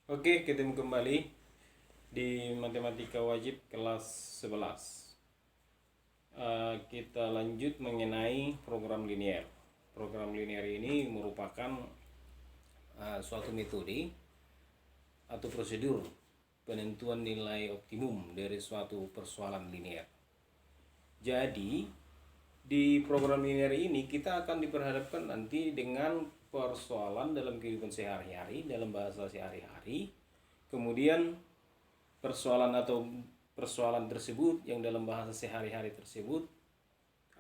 Oke, ketemu kembali di Matematika Wajib kelas 11. Kita lanjut mengenai program linear. Program linear ini merupakan suatu metode atau prosedur penentuan nilai optimum dari suatu persoalan linear. Jadi, di program linear ini kita akan diperhadapkan nanti dengan persoalan dalam kehidupan sehari-hari, dalam bahasa sehari-hari. Kemudian persoalan tersebut yang dalam bahasa sehari-hari tersebut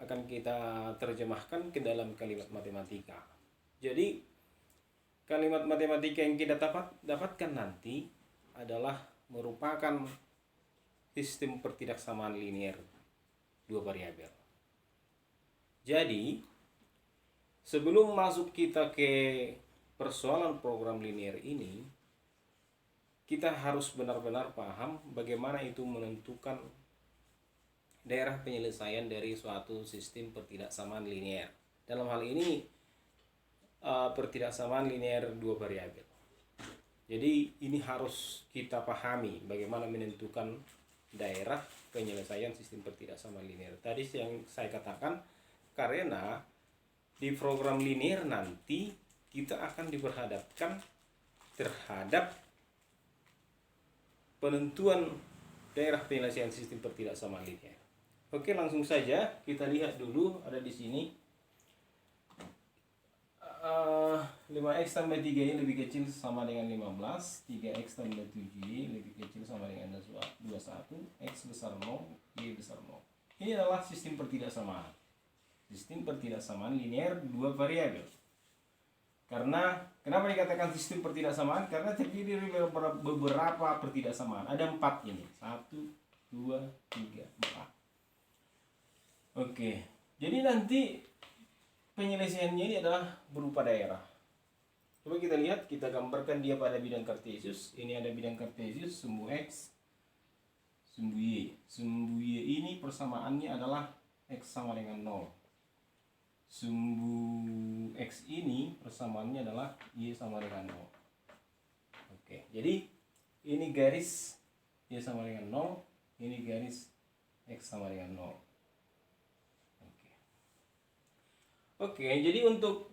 akan kita terjemahkan ke dalam kalimat matematika. Jadi kalimat matematika yang kita dapatkan nanti adalah merupakan sistem pertidaksamaan linear dua variabel. Jadi sebelum masuk kita ke persoalan program linear ini, kita harus benar-benar paham bagaimana itu menentukan daerah penyelesaian dari suatu sistem pertidaksamaan linear. Dalam hal ini pertidaksamaan linear dua variabel. Jadi ini harus kita pahami bagaimana menentukan daerah penyelesaian sistem pertidaksamaan linear. Tadi yang saya katakan, karena di program linear nanti kita akan diperhadapkan terhadap penentuan daerah penyelesaian sistem pertidaksamaan linear. Oke, langsung saja kita lihat dulu. Ada di sini 5x tambah 3y lebih kecil sama dengan 15, 3x tambah 7y lebih kecil sama dengan 21, x besar 0, y besar 0. Ini adalah sistem pertidaksamaan. Sistem pertidaksamaan linear dua variabel. Karena kenapa dikatakan sistem pertidaksamaan? Karena terdiri dari beberapa pertidaksamaan. Ada 4 ini. 1, 2, 3, 4. Oke. Jadi nanti penyelesaiannya ini adalah berupa daerah. Coba kita lihat, kita gambarkan dia pada bidang kartesius. Ini ada bidang kartesius, sumbu x, sumbu y. Sumbu y ini persamaannya adalah x sama dengan 0. Sumbu x ini persamaannya adalah y sama dengan 0. Oke, jadi ini garis y sama dengan 0, ini garis x sama dengan 0. Oke, jadi untuk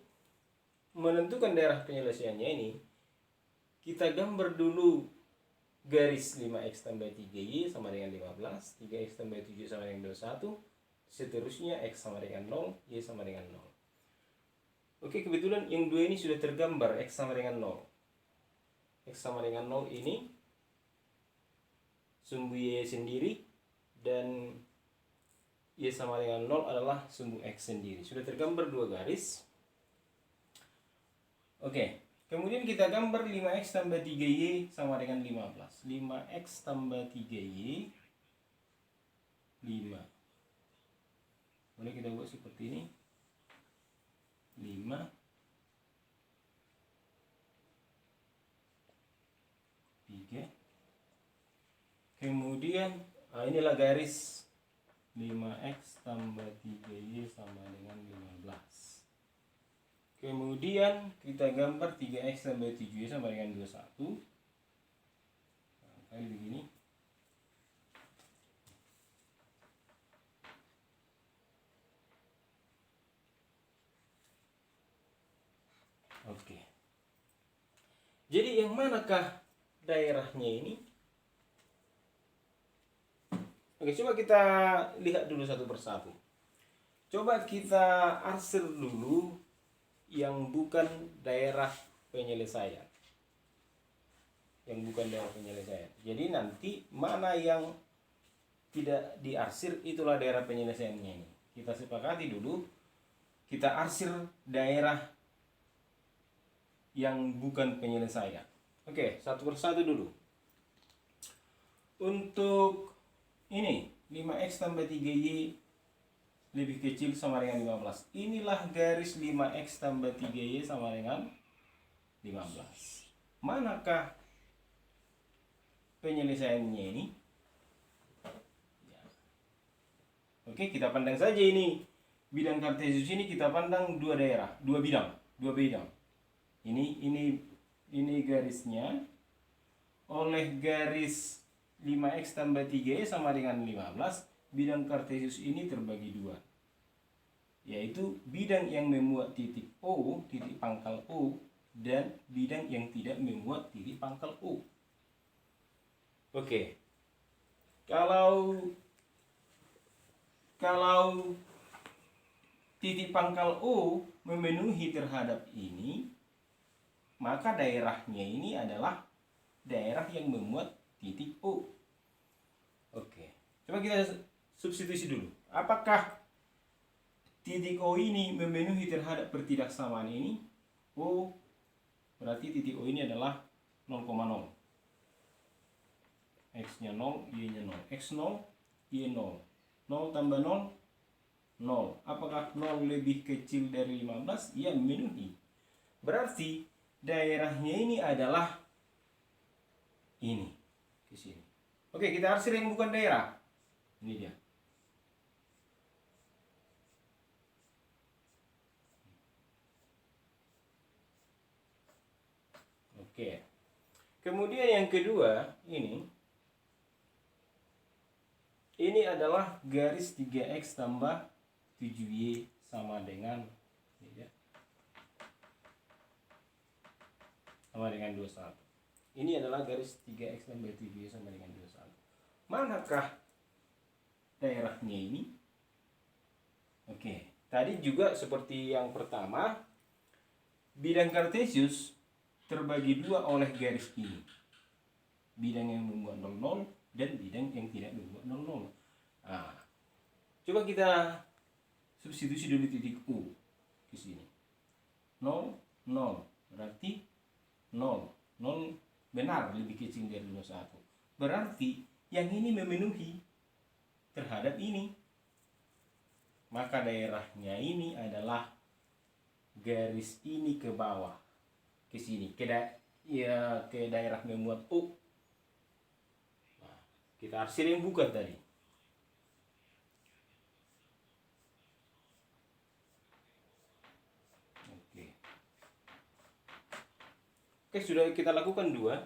menentukan daerah penyelesaiannya ini, kita gambar dulu garis 5x tambah 3y sama dengan 15, 3x tambah 7 sama dengan 21, seterusnya x sama dengan 0, y sama dengan 0. Oke, kebetulan yang dua ini sudah tergambar, x sama dengan 0. X sama dengan 0 ini sumbu y sendiri, dan y sama dengan 0 adalah sumbu x sendiri. Sudah tergambar dua garis. Oke, kemudian kita gambar 5x tambah 3y sama dengan 15. 5x tambah 3y 5. Boleh kita buat seperti ini. 5 3. Kemudian inilah garis 5x tambah 3y sama dengan 15. Kemudian kita gambar 3x tambah 7y sama dengan 21. Kali begini. Oke. Jadi yang manakah daerahnya ini? Oke, coba kita lihat dulu satu persatu. Coba kita arsir dulu yang bukan daerah penyelesaian. Yang bukan daerah penyelesaian. Jadi nanti mana yang tidak diarsir, itulah daerah penyelesaiannya ini. Kita sepakati dulu, kita arsir daerah yang bukan penyelesaian. Oke, satu persatu dulu. Untuk ini 5x tambah 3y lebih kecil sama dengan 15. Inilah garis 5x tambah 3y sama dengan 15. Manakah penyelesaiannya ini? Oke, kita pandang saja ini. Bidang kartesius ini kita pandang dua daerah, dua bidang. Ini garisnya, oleh garis 5x tambah 3y sama dengan 15, bidang kartesius ini terbagi dua, yaitu bidang yang memuat titik O, titik pangkal O, dan bidang yang tidak memuat titik pangkal O. Oke, kalau titik pangkal O memenuhi terhadap ini, maka daerahnya ini adalah daerah yang memuat titik O. Oke, coba kita substitusi dulu. Apakah titik O ini memenuhi terhadap pertidaksamaan ini? O, berarti titik O ini adalah 0,0. X-nya 0, Y-nya 0. X 0, Y 0. 0 tambah 0, 0. Apakah 0 lebih kecil dari 15? Ya, memenuhi. Berarti daerahnya ini adalah ini, ke sini. Oke, kita arsir yang bukan daerah. Ini dia. Oke. Kemudian yang kedua, ini adalah garis 3x tambah 7y sama dengan sama dengan 21. Ini adalah garis 3x tambah 7y sama dengan 21. Manakah daerahnya ini? Oke, tadi juga seperti yang pertama, bidang kartesius terbagi dua oleh garis ini. Bidang yang membuat 00 dan bidang yang tidak membuat 00. Nah, coba kita substitusi dulu titik U ke sini. 0, 0. Berarti 0. 0 benar lebih kecil dari 21. Berarti yang ini memenuhi terhadap ini. Maka daerahnya ini adalah garis ini ke bawah, ke sini, ke daerah memuat O. Nah, kita arsir yang bukan tadi. Oke, sudah kita lakukan dua.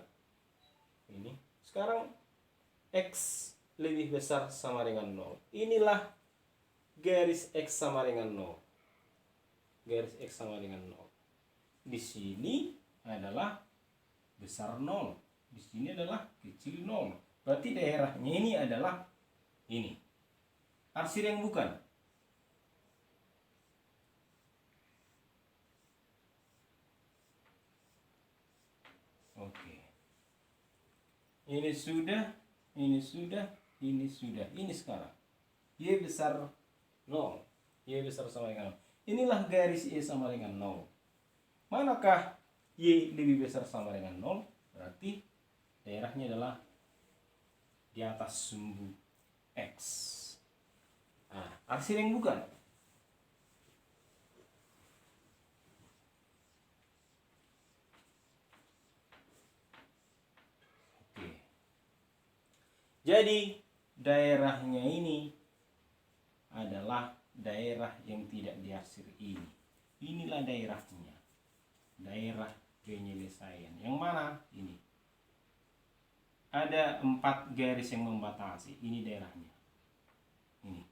Ini. Sekarang X lebih besar sama dengan 0. Inilah garis X sama dengan 0. Garis X sama dengan 0. Di sini adalah besar 0. Di sini adalah kecil 0. Berarti daerahnya ini adalah ini. Arsir yang bukan. Oke. Ini sudah, ini sudah, ini sudah. Ini sekarang. Y besar 0. Y besar sama dengan 0. Inilah garis Y sama dengan 0. Manakah Y lebih besar sama dengan 0? Berarti daerahnya adalah di atas sumbu X. Nah, arsir yang bukan. Oke. Jadi daerahnya ini adalah daerah yang tidak diarsir ini. Inilah daerahnya. Daerah penyelesaian. Yang mana? Ini. Ada 4 garis yang membatasi. Ini daerahnya. Ini.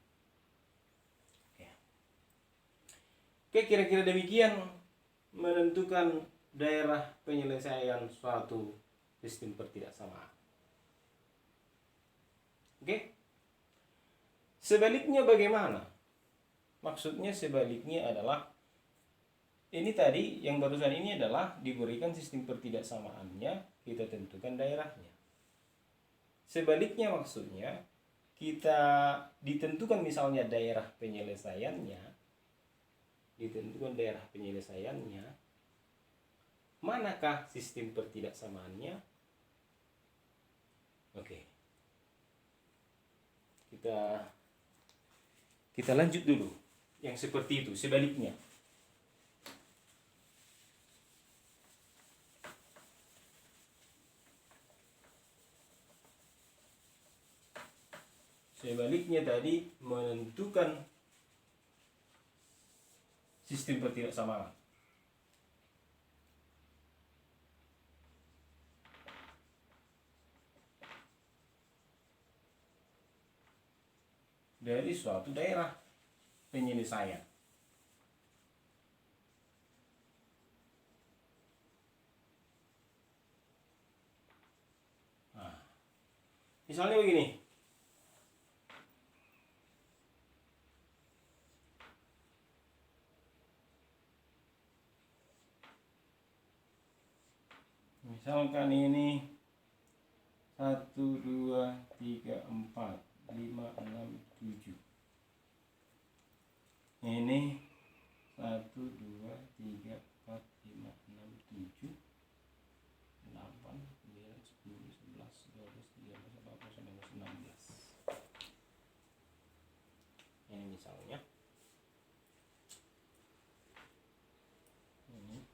Oke, kira-kira demikian menentukan daerah penyelesaian suatu sistem pertidaksamaan. Oke? Sebaliknya bagaimana? Maksudnya sebaliknya adalah ini tadi yang barusan ini adalah diberikan sistem pertidaksamaannya, kita tentukan daerahnya. Sebaliknya maksudnya kita ditentukan misalnya daerah penyelesaiannya, manakah sistem pertidaksamaannya? Oke. Kita lanjut dulu yang seperti itu, sebaliknya. Sebaliknya tadi menentukan sistem pertidaksamaan. dari suatu daerah penyelesaian. Nah, misalnya begini. Misalkan ini 1, 2, 3, 4, 5, 6, 7. Ini 1, 2, 3, 4, 5, 6, 7, 8, 9, 10, 11, 12, 13, 14, 15, 16. Ini misalnya. Ini.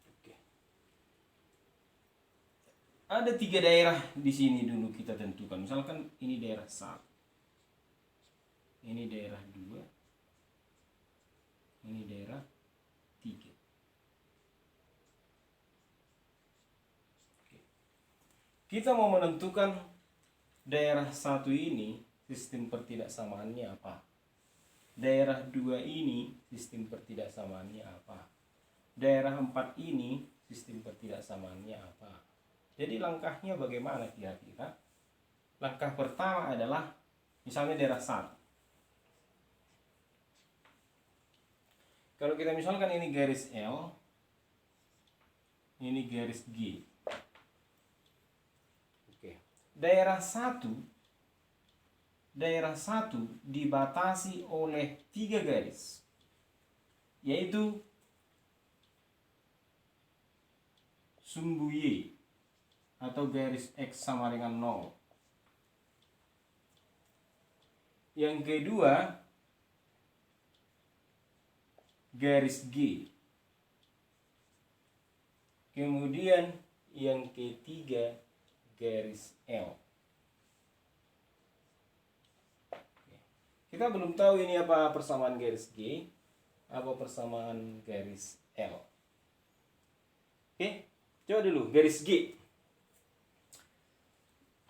Oke. Ada 3 daerah di sini dulu kita tentukan. Misalkan ini daerah 1. Ini daerah 2. Ini daerah 3. Oke. Kita mau menentukan daerah 1 ini sistem pertidaksamaannya apa? Daerah 2 ini sistem pertidaksamaannya apa? Daerah 4 ini sistem pertidaksamaannya apa? Jadi langkahnya bagaimana kira-kira? Langkah pertama adalah misalnya daerah 1. Kalau kita misalkan ini garis L, ini garis G. Oke. Daerah 1 dibatasi oleh 3 garis. Yaitu sumbu Y atau garis X sama dengan 0. Yang kedua, garis G. Kemudian yang ketiga, garis L. Kita belum tahu ini apa persamaan garis G, apa persamaan garis L. Oke, coba dulu garis G.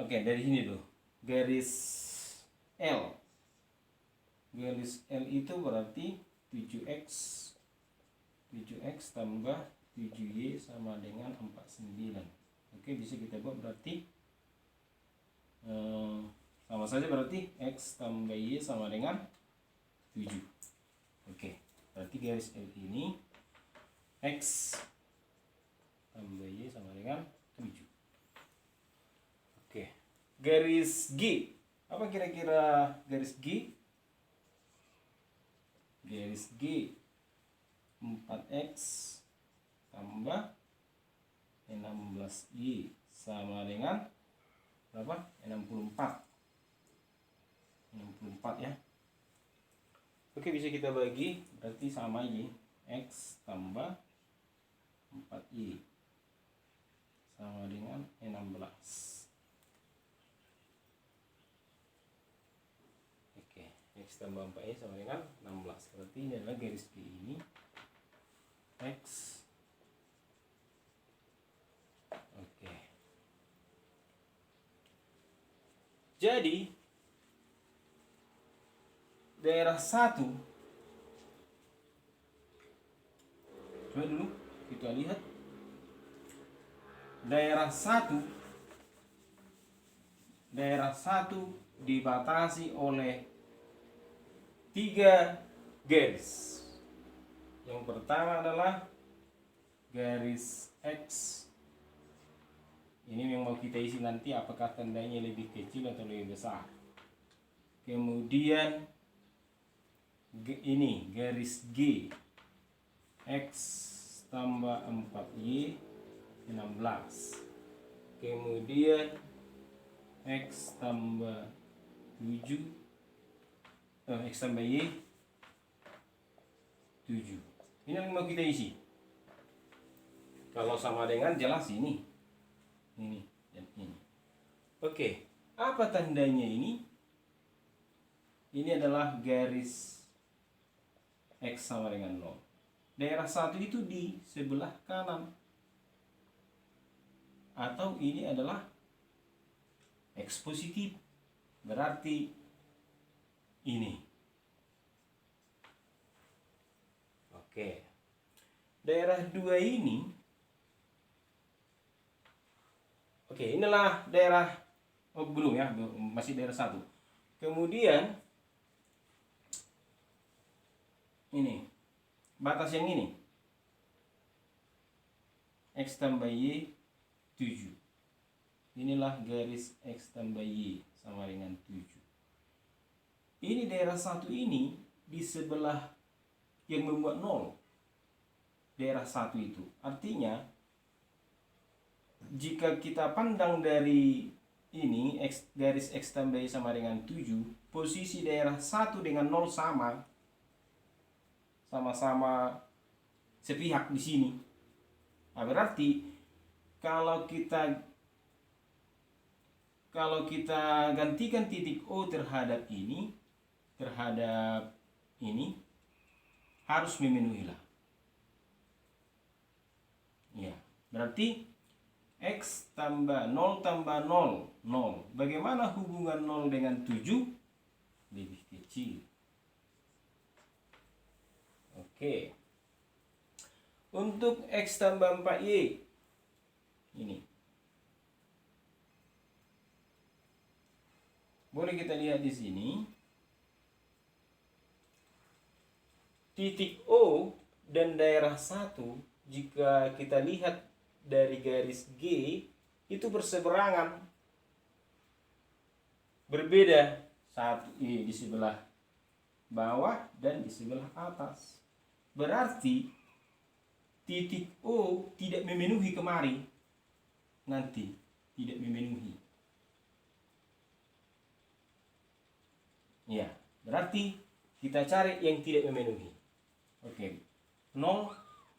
Oke, dari sini dulu. Garis L. Garis L itu berarti 7x tambah 7y sama dengan 49. Oke, bisa kita buat berarti sama saja, berarti x tambah y sama dengan 7. Oke, berarti garis L ini x tambah y sama dengan 7. Oke, garis G. Apa kira-kira garis G? Garis G 4x tambah 16y sama dengan berapa? 64 ya. Oke, bisa kita bagi, berarti sama y, x tambah 4y sama dengan 16. Oke, x tambah 4y sama dengan 16. Berarti ini adalah garis G ini x. Oke. Jadi daerah 1, coba dulu kita lihat. Daerah 1 dibatasi oleh 3 garis. Yang pertama adalah garis X. Ini yang mau kita isi nanti, apakah tandanya lebih kecil atau lebih besar. Kemudian ini garis G, X tambah 4Y 16. Kemudian X tambah 7, X tambah Y 7. Ini yang mau kita isi. Kalau sama dengan jelas ini dan ini. Oke, apa tandanya ini? Ini adalah garis X sama dengan 0. Daerah 1 itu di sebelah kanan. Atau ini adalah X positif. Berarti ini. Oke. Daerah 2 ini. Oke, inilah daerah, oh belum ya, masih daerah 1. Kemudian ini batas yang ini X tambah Y 7. Inilah garis X tambah Y sama dengan 7. Ini daerah 1 ini di sebelah yang membuat 0. Daerah 1 itu artinya jika kita pandang dari ini garis X tambah Y sama dengan 7, posisi daerah 1 dengan 0 sama-sama sepihak di sini. Nah, berarti kalau kita gantikan titik O terhadap ini harus memenuhilah. Ya, berarti X tambah 0 tambah 0, 0. Bagaimana hubungan 0 dengan 7? Lebih kecil. Oke. Untuk X tambah 4Y. Ini. Boleh kita lihat di sini. Titik O dan daerah 1, jika kita lihat dari garis G, itu berseberangan. Berbeda. Satu di sebelah bawah dan di sebelah atas. Berarti titik O tidak memenuhi kemari. Nanti tidak memenuhi. Ya, berarti kita cari yang tidak memenuhi. Oke. 0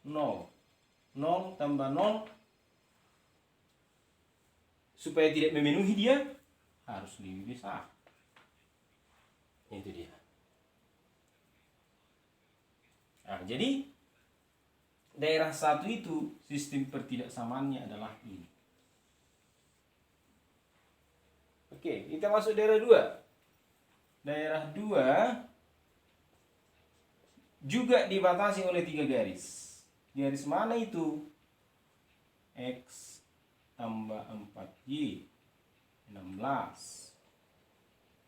0 0 tambah 0. Supaya tidak memenuhi dia harus lebih besar. Itu dia. Nah, jadi daerah 1 itu sistem pertidaksamaannya adalah ini. Oke, kita masuk daerah 2. Daerah 2 juga dibatasi oleh 3 garis. Garis mana itu? X tambah 4Y 16.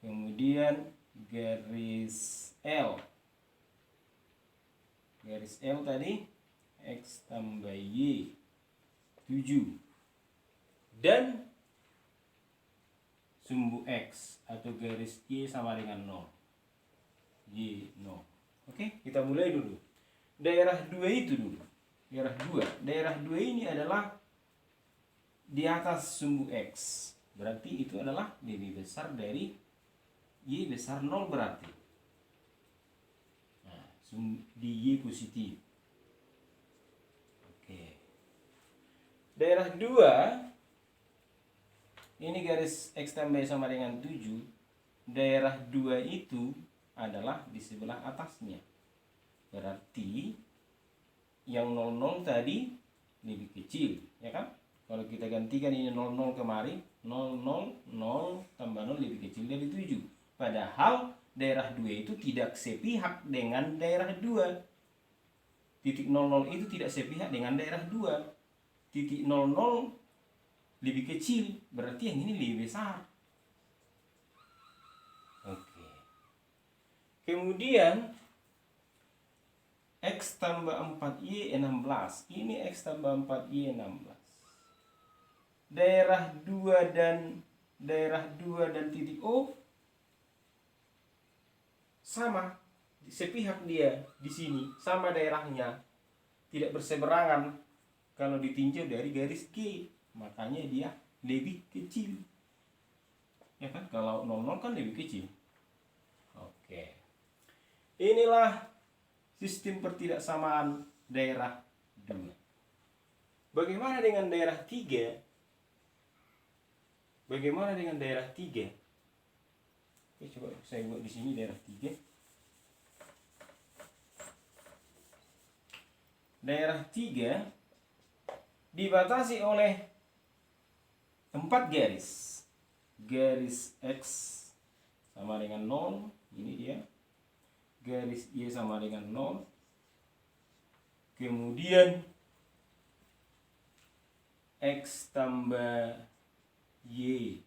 Kemudian garis L. Garis L tadi X tambah Y 7. Dan sumbu X atau garis Y sama dengan 0. Y 0. Oke, kita mulai dulu. Daerah 2 itu dulu. Daerah 2. Daerah 2 ini adalah di atas sumbu X. Berarti itu adalah lebih besar dari Y besar 0 berarti. Nah, di Y positif. Oke. Daerah 2 ini garis X tambah sama dengan 7. Daerah 2 itu adalah di sebelah atasnya. Berarti yang 00 tadi lebih kecil, ya kan? Kalau kita gantikan ini 00 kemari, 0 0 0 tambah 0 lebih kecil dari 7. Padahal daerah 2 itu tidak sepihak dengan daerah 2. Titik 00 itu tidak sepihak dengan daerah 2. Titik 00 lebih kecil, berarti yang ini lebih besar. Oke. Kemudian X tambah 4Y 16. Ini X tambah 4Y 16. Daerah 2 dan titik O sama, sepihak dia di sini, sama daerahnya. Tidak berseberangan kalau ditinjau dari garis G. Makanya dia lebih kecil. Ya kan? Kalau 00 kan lebih kecil. Oke. Inilah sistem pertidaksamaan daerah 2. Bagaimana dengan daerah 3? Bagaimana dengan daerah 3? Oke, coba saya buat di sini daerah 3. Daerah 3 dibatasi oleh 4 garis. garis X sama dengan 0, ini dia. Garis Y sama dengan 0. Kemudian X tambah Y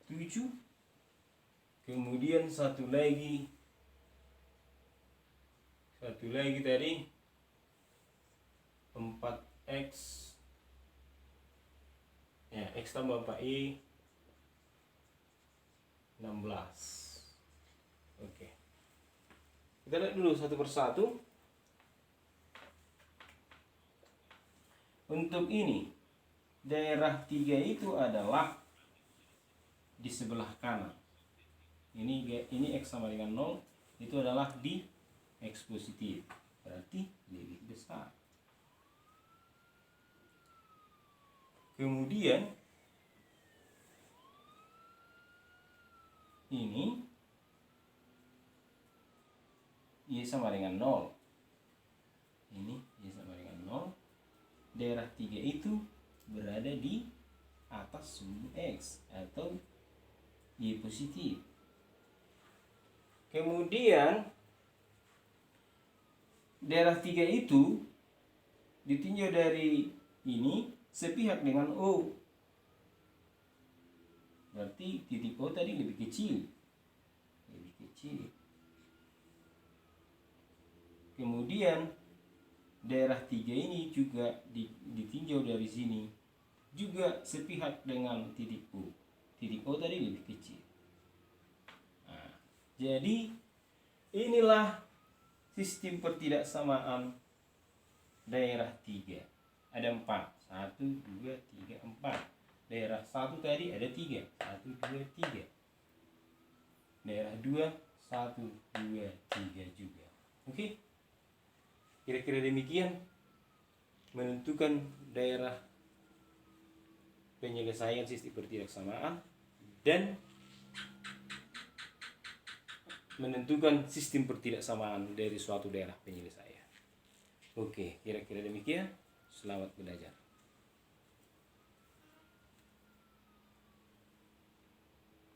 7. Kemudian satu lagi tadi 4X ya, X tambah 4Y 16. Oke, kita lihat dulu satu persatu. Untuk ini daerah 3 itu adalah di sebelah kanan. Ini X sama dengan 0, itu adalah di X positif, berarti lebih besar. Kemudian ini Y sama dengan 0. Ini Y sama dengan 0. Daerah 3 itu berada di atas sumbu X atau Y positif. Kemudian daerah 3 itu ditinjau dari ini sepihak dengan O. Berarti titik O tadi lebih kecil. Kemudian daerah 3 ini juga ditinjau dari sini juga sepihak dengan titik O. Titik O tadi lebih kecil. Nah, jadi inilah sistem pertidaksamaan daerah 3. Ada 4. 1, 2, 3, 4. Daerah 1 tadi ada 3. 1, 2, 3. Daerah 2, 1, 2, 3 juga. Oke? Kira-kira demikian menentukan daerah penyelesaian sistem pertidaksamaan dan menentukan sistem pertidaksamaan dari suatu daerah penyelesaian. Oke, kira-kira demikian. Selamat belajar.